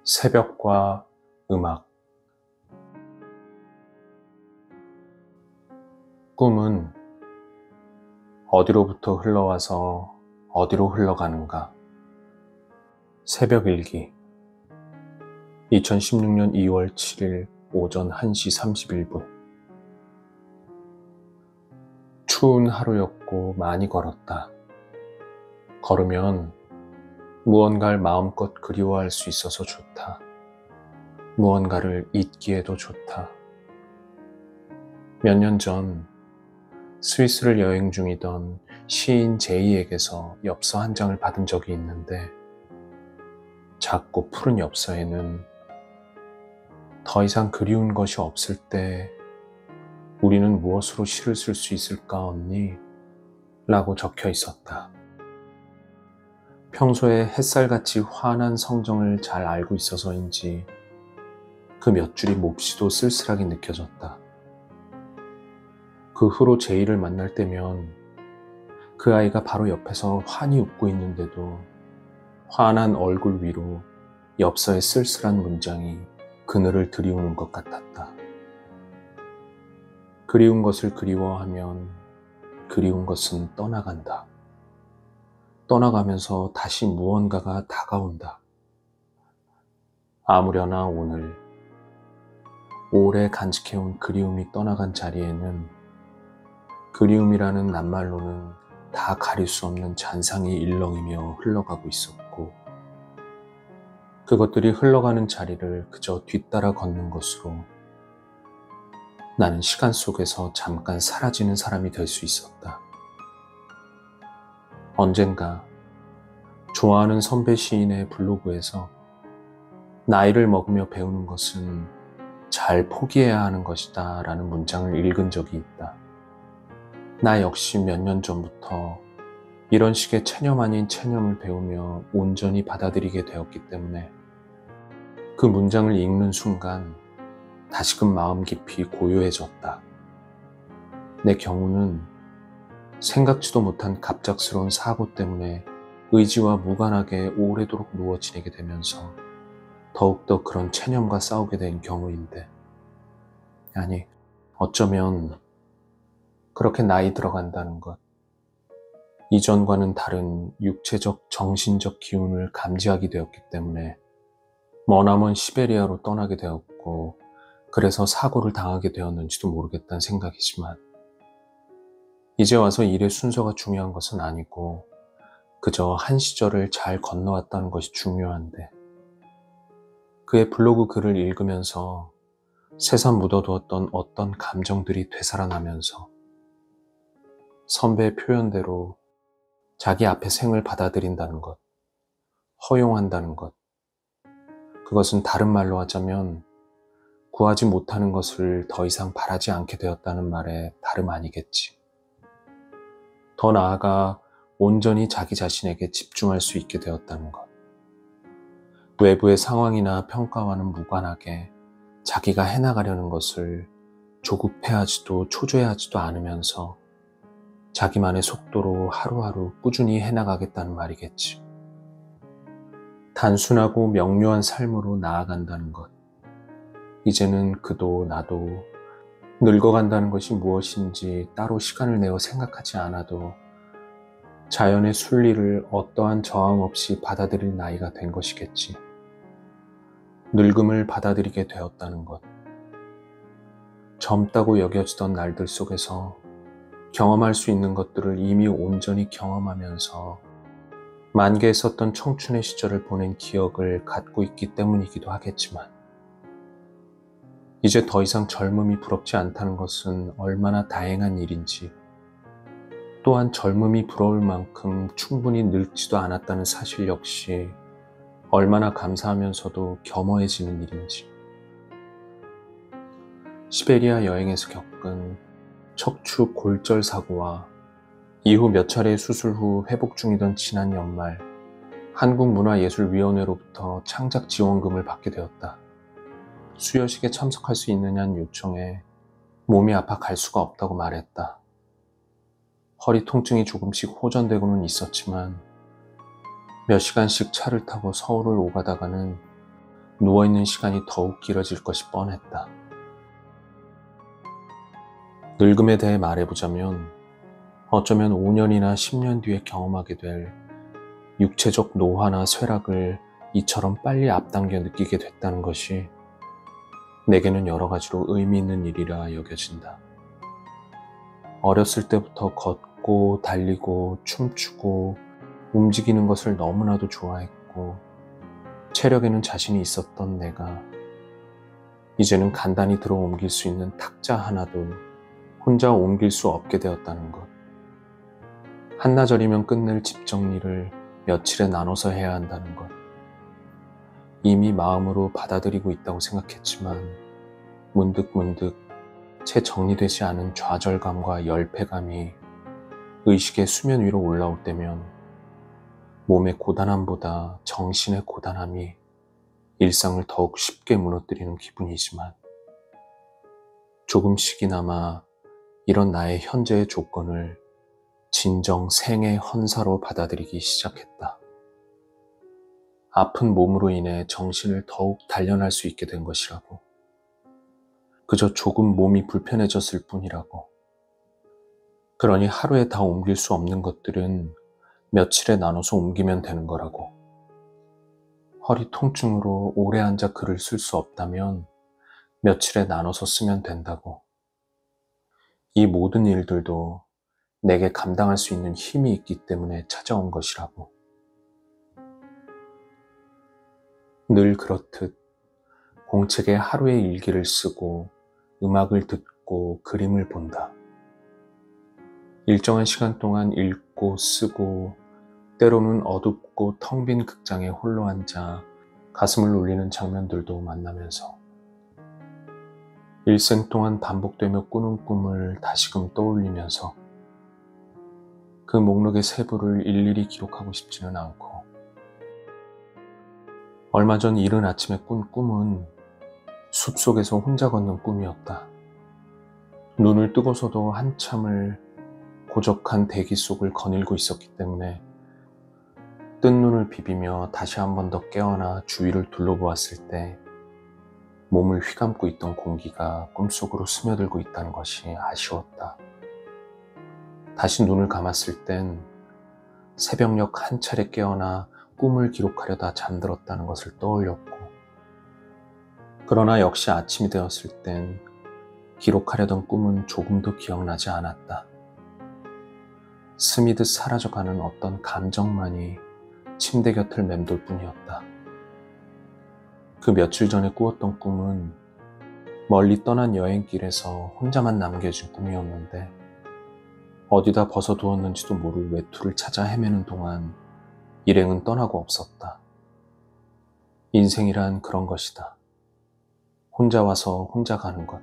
새벽과 음악. 꿈은 어디로부터 흘러와서 어디로 흘러가는가. 새벽일기. 2016년 2월 7일 오전 1시 31분. 추운 하루였고 많이 걸었다. 걸으면 무언가를 마음껏 그리워할 수 있어서 좋다. 무언가를 잊기에도 좋다. 몇 년 전 스위스를 여행 중이던 시인 제이에게서 엽서 한 장을 받은 적이 있는데, 작고 푸른 엽서에는 더 이상 그리운 것이 없을 때 우리는 무엇으로 시를 쓸 수 있을까 언니? 라고 적혀 있었다. 평소에 햇살같이 환한 성정을 잘 알고 있어서인지 그 몇 줄이 몹시도 쓸쓸하게 느껴졌다. 그 후로 제이를 만날 때면 그 아이가 바로 옆에서 환히 웃고 있는데도 환한 얼굴 위로 엽서의 쓸쓸한 문장이 그늘을 들이우는 것 같았다. 그리운 것을 그리워하면 그리운 것은 떠나간다. 떠나가면서 다시 무언가가 다가온다. 아무려나 오늘 오래 간직해온 그리움이 떠나간 자리에는 그리움이라는 낱말로는 다 가릴 수 없는 잔상이 일렁이며 흘러가고 있었고, 그것들이 흘러가는 자리를 그저 뒤따라 걷는 것으로 나는 시간 속에서 잠깐 사라지는 사람이 될 수 있었다. 언젠가 좋아하는 선배 시인의 블로그에서 나이를 먹으며 배우는 것은 잘 포기해야 하는 것이다 라는 문장을 읽은 적이 있다. 나 역시 몇 년 전부터 이런 식의 체념 아닌 체념을 배우며 온전히 받아들이게 되었기 때문에 그 문장을 읽는 순간 다시금 마음 깊이 고요해졌다. 내 경우는 생각지도 못한 갑작스러운 사고 때문에 의지와 무관하게 오래도록 누워 지내게 되면서 더욱더 그런 체념과 싸우게 된 경우인데, 아니, 어쩌면 그렇게 나이 들어간다는 것, 이전과는 다른 육체적, 정신적 기운을 감지하게 되었기 때문에 머나먼 시베리아로 떠나게 되었고, 그래서 사고를 당하게 되었는지도 모르겠다는 생각이지만, 이제 와서 일의 순서가 중요한 것은 아니고 그저 한 시절을 잘 건너왔다는 것이 중요한데, 그의 블로그 글을 읽으면서 새삼 묻어두었던 어떤 감정들이 되살아나면서 선배의 표현대로 자기 앞의 생을 받아들인다는 것, 허용한다는 것, 그것은 다른 말로 하자면 구하지 못하는 것을 더 이상 바라지 않게 되었다는 말에 다름 아니겠지. 더 나아가 온전히 자기 자신에게 집중할 수 있게 되었다는 것. 외부의 상황이나 평가와는 무관하게 자기가 해나가려는 것을 조급해하지도 초조해하지도 않으면서 자기만의 속도로 하루하루 꾸준히 해나가겠다는 말이겠지. 단순하고 명료한 삶으로 나아간다는 것. 이제는 그도 나도 늙어간다는 것이 무엇인지 따로 시간을 내어 생각하지 않아도 자연의 순리를 어떠한 저항 없이 받아들일 나이가 된 것이겠지. 늙음을 받아들이게 되었다는 것. 젊다고 여겨지던 날들 속에서 경험할 수 있는 것들을 이미 온전히 경험하면서 만개했었던 청춘의 시절을 보낸 기억을 갖고 있기 때문이기도 하겠지만, 이제 더 이상 젊음이 부럽지 않다는 것은 얼마나 다행한 일인지, 또한 젊음이 부러울 만큼 충분히 늙지도 않았다는 사실 역시 얼마나 감사하면서도 겸허해지는 일인지. 시베리아 여행에서 겪은 척추 골절 사고와 이후 몇 차례의 수술 후 회복 중이던 지난 연말, 한국문화예술위원회로부터 창작 지원금을 받게 되었다. 수여식에 참석할 수 있느냐는 요청에 몸이 아파 갈 수가 없다고 말했다. 허리 통증이 조금씩 호전되고는 있었지만 몇 시간씩 차를 타고 서울을 오가다가는 누워있는 시간이 더욱 길어질 것이 뻔했다. 늙음에 대해 말해보자면 어쩌면 5년이나 10년 뒤에 경험하게 될 육체적 노화나 쇠락을 이처럼 빨리 앞당겨 느끼게 됐다는 것이 내게는 여러 가지로 의미 있는 일이라 여겨진다. 어렸을 때부터 걷고 달리고 춤추고 움직이는 것을 너무나도 좋아했고 체력에는 자신이 있었던 내가 이제는 간단히 들어 옮길 수 있는 탁자 하나도 혼자 옮길 수 없게 되었다는 것. 한나절이면 끝낼 집 정리를 며칠에 나눠서 해야 한다는 것. 이미 마음으로 받아들이고 있다고 생각했지만 문득 채 정리되지 않은 좌절감과 열패감이 의식의 수면 위로 올라올 때면 몸의 고단함보다 정신의 고단함이 일상을 더욱 쉽게 무너뜨리는 기분이지만 조금씩이나마 이런 나의 현재의 조건을 진정 생의 헌사로 받아들이기 시작했다. 아픈 몸으로 인해 정신을 더욱 단련할 수 있게 된 것이라고. 그저 조금 몸이 불편해졌을 뿐이라고. 그러니 하루에 다 옮길 수 없는 것들은 며칠에 나눠서 옮기면 되는 거라고. 허리 통증으로 오래 앉아 글을 쓸 수 없다면 며칠에 나눠서 쓰면 된다고. 이 모든 일들도 내게 감당할 수 있는 힘이 있기 때문에 찾아온 것이라고. 늘 그렇듯 공책에 하루의 일기를 쓰고 음악을 듣고 그림을 본다. 일정한 시간 동안 읽고 쓰고 때로는 어둡고 텅 빈 극장에 홀로 앉아 가슴을 울리는 장면들도 만나면서 일생 동안 반복되며 꾸는 꿈을 다시금 떠올리면서 그 목록의 세부를 일일이 기록하고 싶지는 않고 얼마 전 이른 아침에 꾼 꿈은 숲속에서 혼자 걷는 꿈이었다. 눈을 뜨고서도 한참을 고적한 대기 속을 거닐고 있었기 때문에 뜬 눈을 비비며 다시 한 번 더 깨어나 주위를 둘러보았을 때 몸을 휘감고 있던 공기가 꿈속으로 스며들고 있다는 것이 아쉬웠다. 다시 눈을 감았을 땐 새벽녘 한 차례 깨어나 꿈을 기록하려다 잠들었다는 것을 떠올렸고, 그러나 역시 아침이 되었을 땐 기록하려던 꿈은 조금도 기억나지 않았다. 스미듯 사라져가는 어떤 감정만이 침대 곁을 맴돌 뿐이었다. 그 며칠 전에 꾸었던 꿈은 멀리 떠난 여행길에서 혼자만 남겨진 꿈이었는데 어디다 벗어두었는지도 모를 외투를 찾아 헤매는 동안 일행은 떠나고 없었다. 인생이란 그런 것이다. 혼자 와서 혼자 가는 것.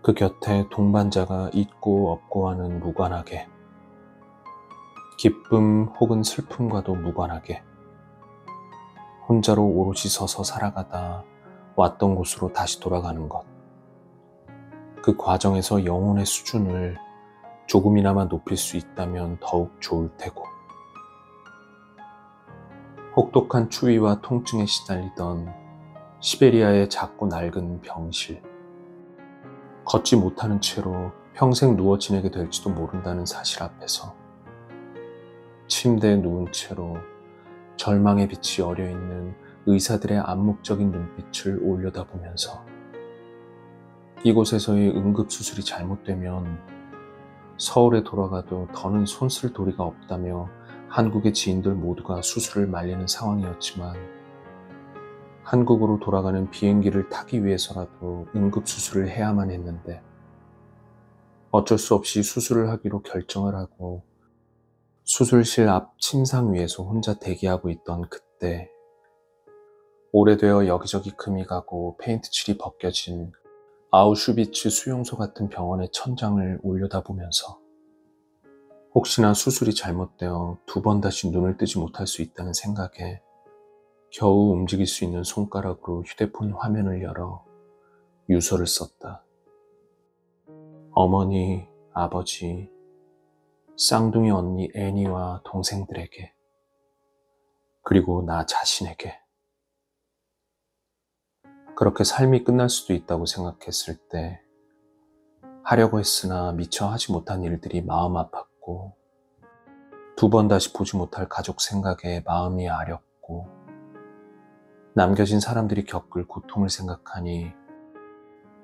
그 곁에 동반자가 있고 없고 와는 무관하게, 기쁨 혹은 슬픔과도 무관하게 혼자로 오롯이 서서 살아가다 왔던 곳으로 다시 돌아가는 것. 그 과정에서 영혼의 수준을 조금이나마 높일 수 있다면 더욱 좋을 테고, 혹독한 추위와 통증에 시달리던 시베리아의 작고 낡은 병실, 걷지 못하는 채로 평생 누워 지내게 될지도 모른다는 사실 앞에서 침대에 누운 채로 절망의 빛이 어려있는 의사들의 암묵적인 눈빛을 올려다보면서 이곳에서의 응급수술이 잘못되면 서울에 돌아가도 더는 손쓸 도리가 없다며 한국의 지인들 모두가 수술을 말리는 상황이었지만 한국으로 돌아가는 비행기를 타기 위해서라도 응급수술을 해야만 했는데 어쩔 수 없이 수술을 하기로 결정을 하고 수술실 앞 침상 위에서 혼자 대기하고 있던 그때 오래되어 여기저기 금이 가고 페인트칠이 벗겨진 아우슈비츠 수용소 같은 병원의 천장을 올려다보면서 혹시나 수술이 잘못되어 두 번 다시 눈을 뜨지 못할 수 있다는 생각에 겨우 움직일 수 있는 손가락으로 휴대폰 화면을 열어 유서를 썼다. 어머니, 아버지, 쌍둥이 언니 애니와 동생들에게, 그리고 나 자신에게. 그렇게 삶이 끝날 수도 있다고 생각했을 때 하려고 했으나 미처 하지 못한 일들이 마음 아팠고 두 번 다시 보지 못할 가족 생각에 마음이 아렸고 남겨진 사람들이 겪을 고통을 생각하니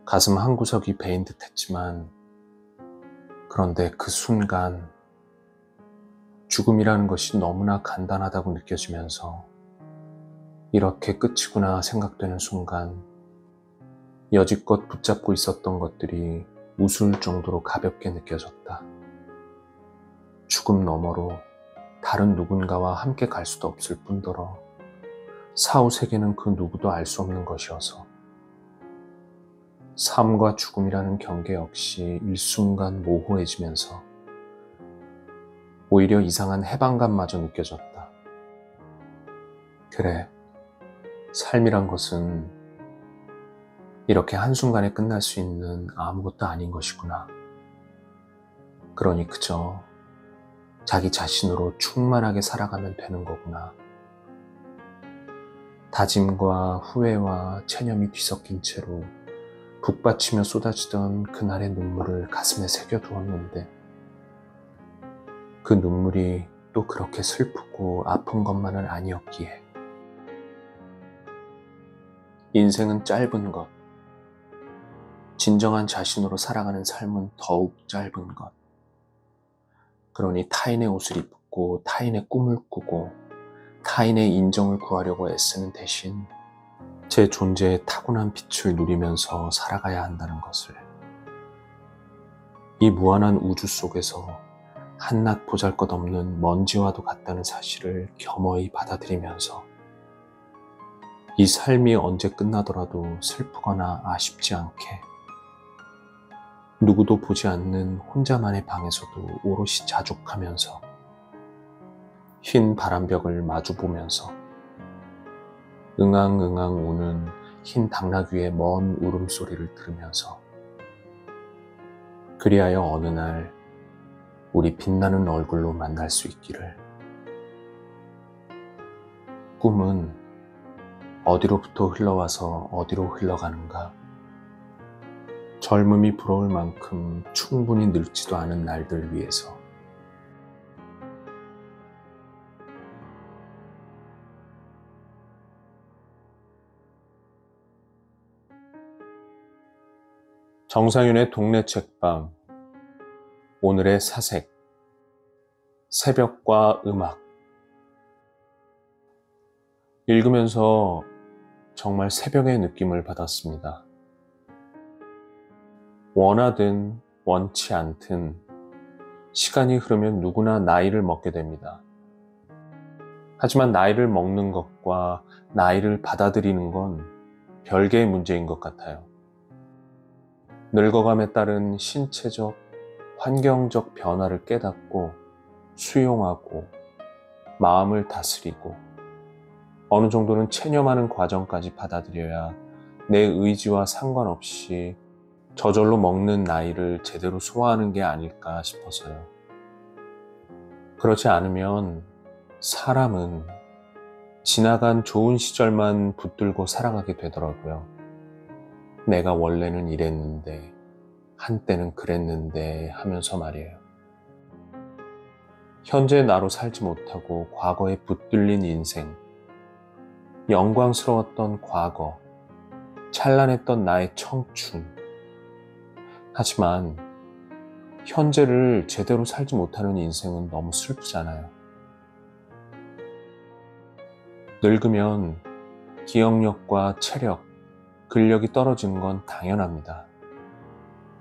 가슴 한구석이 베인 듯 했지만 그런데 그 순간 죽음이라는 것이 너무나 간단하다고 느껴지면서 이렇게 끝이구나 생각되는 순간 여지껏 붙잡고 있었던 것들이 우스울 정도로 가볍게 느껴졌다. 죽음 너머로 다른 누군가와 함께 갈 수도 없을 뿐더러 사후 세계는 그 누구도 알 수 없는 것이어서 삶과 죽음이라는 경계 역시 일순간 모호해지면서 오히려 이상한 해방감마저 느껴졌다. 그래, 삶이란 것은 이렇게 한순간에 끝날 수 있는 아무것도 아닌 것이구나. 그러니 그저 자기 자신으로 충만하게 살아가면 되는 거구나. 다짐과 후회와 체념이 뒤섞인 채로 북받치며 쏟아지던 그날의 눈물을 가슴에 새겨두었는데 그 눈물이 또 그렇게 슬프고 아픈 것만은 아니었기에 인생은 짧은 것, 진정한 자신으로 살아가는 삶은 더욱 짧은 것. 그러니 타인의 옷을 입고 타인의 꿈을 꾸고 타인의 인정을 구하려고 애쓰는 대신 제 존재의 타고난 빛을 누리면서 살아가야 한다는 것을, 이 무한한 우주 속에서 한낱 보잘것없는 먼지와도 같다는 사실을 겸허히 받아들이면서 이 삶이 언제 끝나더라도 슬프거나 아쉽지 않게 누구도 보지 않는 혼자만의 방에서도 오롯이 자족하면서 흰 바람벽을 마주보면서 응앙응앙 우는 흰 당나귀의 먼 울음소리를 들으면서 그리하여 어느 날 우리 빛나는 얼굴로 만날 수 있기를. 꿈은 어디로부터 흘러와서 어디로 흘러가는가? 젊음이 부러울 만큼 충분히 늙지도 않은 날들 위해서. 정상윤의 동네 책방, 오늘의 사색, 새벽과 음악. 읽으면서 정말 새벽의 느낌을 받았습니다. 원하든 원치 않든 시간이 흐르면 누구나 나이를 먹게 됩니다. 하지만 나이를 먹는 것과 나이를 받아들이는 건 별개의 문제인 것 같아요. 늙어감에 따른 신체적, 환경적 변화를 깨닫고 수용하고 마음을 다스리고 어느 정도는 체념하는 과정까지 받아들여야 내 의지와 상관없이 저절로 먹는 나이를 제대로 소화하는 게 아닐까 싶어서요. 그렇지 않으면 사람은 지나간 좋은 시절만 붙들고 살아가게 되더라고요. 내가 원래는 이랬는데, 한때는 그랬는데 하면서 말이에요. 현재 나로 살지 못하고 과거에 붙들린 인생, 영광스러웠던 과거, 찬란했던 나의 청춘. 하지만 현재를 제대로 살지 못하는 인생은 너무 슬프잖아요. 늙으면 기억력과 체력, 근력이 떨어지는 건 당연합니다.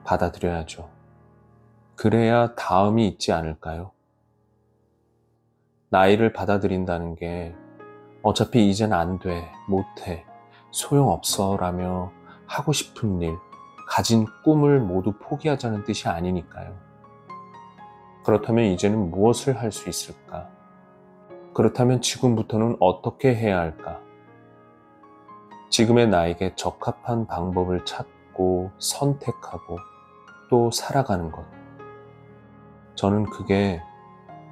받아들여야죠. 그래야 다음이 있지 않을까요? 나이를 받아들인다는 게 어차피 이젠 안 돼, 못해, 소용없어 라며 하고 싶은 일, 가진 꿈을 모두 포기하자는 뜻이 아니니까요. 그렇다면 이제는 무엇을 할 수 있을까? 그렇다면 지금부터는 어떻게 해야 할까? 지금의 나에게 적합한 방법을 찾고 선택하고 또 살아가는 것. 저는 그게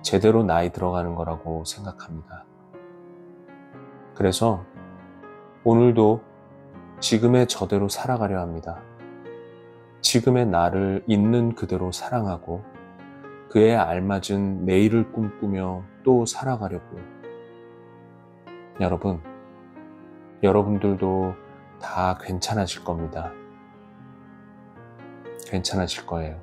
제대로 나이 들어가는 거라고 생각합니다. 그래서 오늘도 지금의 저대로 살아가려 합니다. 지금의 나를 있는 그대로 사랑하고 그에 알맞은 내일을 꿈꾸며 또 살아가려고요. 여러분, 여러분들도 다 괜찮아질 겁니다. 괜찮아질 거예요.